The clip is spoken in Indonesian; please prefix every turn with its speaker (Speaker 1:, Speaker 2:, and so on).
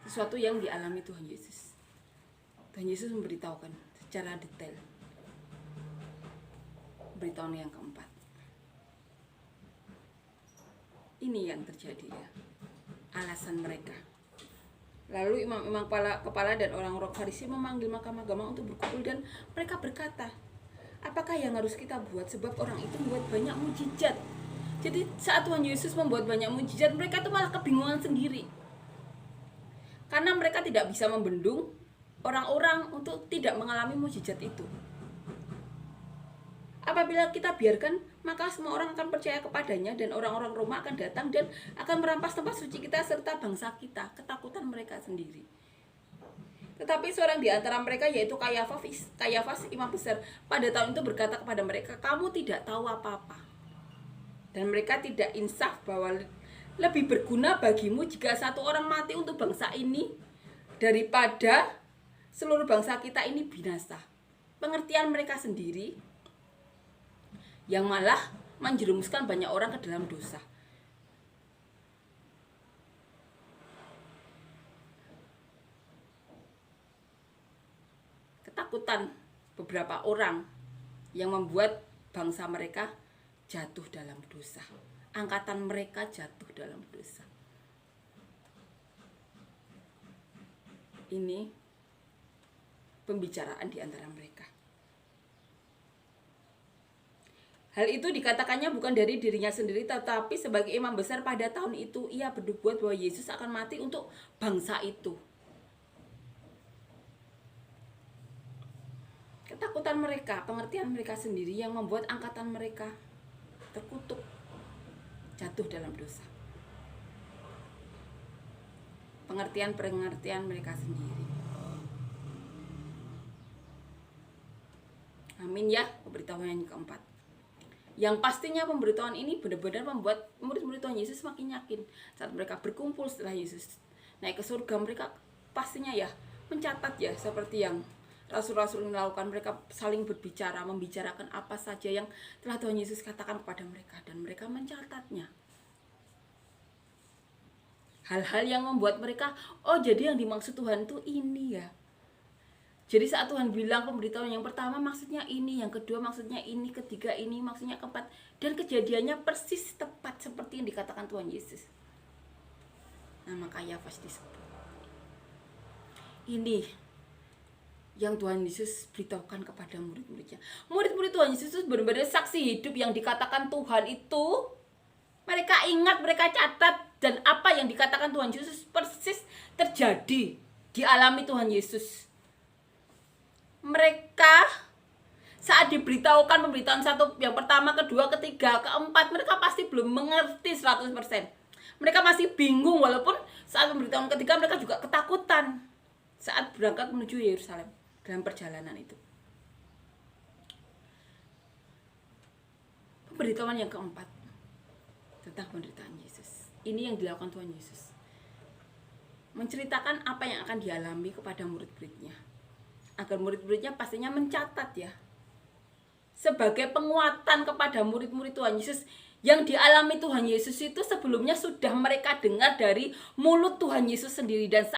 Speaker 1: sesuatu yang dialami Tuhan Yesus. Tuhan Yesus memberitahukan secara detail. Beritahuan yang keempat. Ini yang terjadi ya. Alasan mereka. Lalu imam-imam kepala dan orang-orang Farisi memanggil mahkamah agama untuk berkumpul dan mereka berkata, apakah yang harus kita buat sebab orang itu membuat banyak mujizat? Jadi saat Tuhan Yesus membuat banyak mujizat, mereka itu malah kebingungan sendiri. Karena mereka tidak bisa membendung orang-orang untuk tidak mengalami mujizat itu. Apabila kita biarkan, maka semua orang akan percaya kepadanya dan orang-orang Roma akan datang dan akan merampas tempat suci kita serta bangsa kita. Ketakutan mereka sendiri. Tetapi seorang di antara mereka yaitu Kayafas imam besar pada tahun itu berkata kepada mereka, kamu tidak tahu apa-apa. Dan mereka tidak insaf bahwa lebih berguna bagimu jika satu orang mati untuk bangsa ini daripada seluruh bangsa kita ini binasa. Pengertian mereka sendiri yang malah menjerumuskan banyak orang ke dalam dosa. Ketakutan beberapa orang yang membuat bangsa mereka jatuh dalam dosa. Angkatan mereka jatuh dalam dosa. Ini pembicaraan di antara mereka. Hal itu dikatakannya bukan dari dirinya sendiri, tetapi sebagai imam besar pada tahun itu, ia bernubuat bahwa Yesus akan mati untuk bangsa itu. Ketakutan mereka, pengertian mereka sendiri yang membuat angkatan mereka terkutuk, jatuh dalam dosa. Pengertian mereka sendiri. Amin ya, pemberitahuan yang keempat. Yang pastinya pemberitahuan ini benar-benar membuat murid-murid Tuhan Yesus makin yakin. Saat mereka berkumpul setelah Yesus naik ke surga, mereka pastinya ya mencatat ya, seperti yang rasul-rasul melakukan. Mereka saling berbicara, membicarakan apa saja yang telah Tuhan Yesus katakan kepada mereka, dan mereka mencatatnya. Hal-hal yang membuat mereka, oh jadi yang dimaksud Tuhan itu ini ya. Jadi saat Tuhan bilang pemberitahuan yang pertama maksudnya ini, yang kedua maksudnya ini, ketiga ini, maksudnya keempat. Dan kejadiannya persis tepat seperti yang dikatakan Tuhan Yesus. Nama Kayafas disebut. Ini yang Tuhan Yesus beritahukan kepada murid-muridnya. Murid-murid Tuhan Yesus itu benar-benar saksi hidup yang dikatakan Tuhan itu. Mereka ingat, mereka catat. Dan apa yang dikatakan Tuhan Yesus persis terjadi, dialami Tuhan Yesus. Mereka saat diberitahukan pemberitaan satu, yang pertama, kedua, ketiga, keempat, mereka pasti belum mengerti 100%. Mereka masih bingung, walaupun saat pemberitaan ketiga mereka juga ketakutan saat berangkat menuju Yerusalem dalam perjalanan itu. Pemberitahuan yang keempat tentang penderitaan Yesus. Ini yang dilakukan Tuhan Yesus. Menceritakan apa yang akan dialami kepada murid-muridnya. Agar murid-muridnya pastinya mencatat ya. Sebagai penguatan kepada murid-murid Tuhan Yesus yang dialami Tuhan Yesus itu sebelumnya sudah mereka dengar dari mulut Tuhan Yesus sendiri. Dan